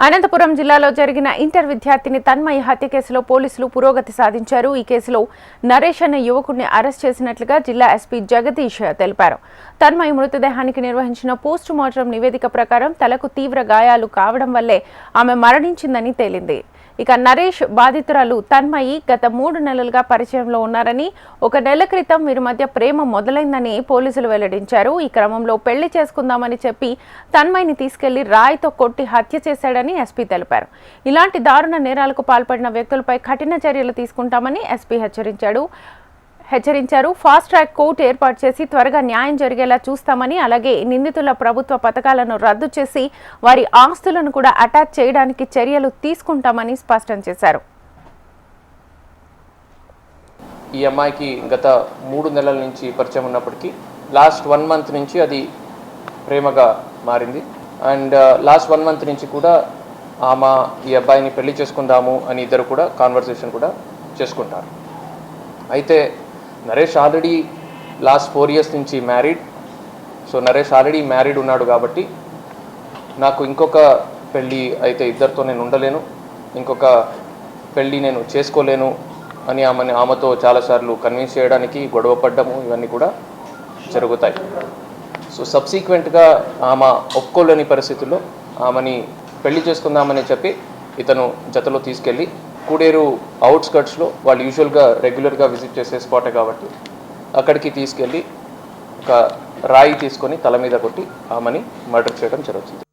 అనంతపురం జిల్లాలో జరిగిన ఇంటర్ విద్యార్థిని తన్మయి హత్య కేసులో పోలీసులు పురోగతి సాధించారు. ఈ కేసులో నరేష్ అనే యువకుడిని అరెస్ట్ చేసినట్లుగా జిల్లా ఎస్పీ జగదీష్ తెలిపారు. తన్మయి మృతదేహానికి నిర్వహించిన పోస్టు మార్టం నివేదిక ప్రకారం తలకు తీవ్ర గాయాలు కావడం వల్లే ఆమె మరణించిందని తేలింది. ఇక నరేష్ బాధితురాలు తన్మయి గత 3 నెలలుగా పరిచయంలో ఉన్నారని, 1 నెల క్రితం వీరి మధ్య ప్రేమ మొదలైందని పోలీసులు వెల్లడించారు. ఈ క్రమంలో పెళ్లి చేసుకుందామని చెప్పి తన్మయిని తీసుకెళ్లి రాయితో కొట్టి హత్య చేశాడని ఎస్పీ తెలిపారు. ఇలాంటి దారుణ నేరాలకు పాల్పడిన వ్యక్తులపై కఠిన చర్యలు తీసుకుంటామని ఎస్పీ హెచ్చరించారు. ఫాస్ట్ ట్రాక్ కోర్టు ఏర్పాటు చేసి త్వరగా న్యాయం జరిగేలా చూస్తామని, అలాగే నిందితుల ప్రభుత్వ పథకాలను రద్దు చేసి వారి ఆస్తులను కూడా అటాచ్ చేయడానికి చర్యలు తీసుకుంటామని స్పష్టం చేశారు. ఈ అమ్మాయికి గత 3 నెలల నుంచి పరిచయం ఉన్నప్పటికీ లాస్ట్ 1 మంత్ నుంచి అది ప్రేమగా మారింది. అండ్ లాస్ట్ 1 మంత్ నుంచి కూడా ఆమె ఈ అబ్బాయిని పెళ్లి చేసుకుందాము అని ఇద్దరు కూడా కాన్వర్సేషన్ కూడా చేసుకుంటారు. అయితే నరేష్ ఆల్రెడీ లాస్ట్ 4 years నుంచి married. So Naresh already married ఉన్నాడు కాబట్టి నాకు ఇంకొక పెళ్ళి అయితే ఇద్దరితో నేను ఉండలేను, ఇంకొక పెళ్ళి నేను చేసుకోలేను అని ఆమెతో చాలాసార్లు కన్విన్స్ చేయడానికి గొడవ పడ్డము ఇవన్నీ కూడా జరుగుతాయి. సో సబ్సీక్వెంట్గా ఆమె ఒప్పుకోలేని పరిస్థితుల్లో ఆమెని పెళ్లి చేసుకుందామని చెప్పి ఇతను జతలో తీసుకెళ్ళి కూడేరు అవుట్స్కట్స్లో వాళ్ళు యూజువల్గా రెగ్యులర్గా విజిట్ చేసే స్పాటే కాబట్టి అక్కడికి తీసుకెళ్ళి ఒక రాయి తీసుకొని తల మీద కొట్టి ఆమెని మర్డర్ చేయడం జరుగుతుంది.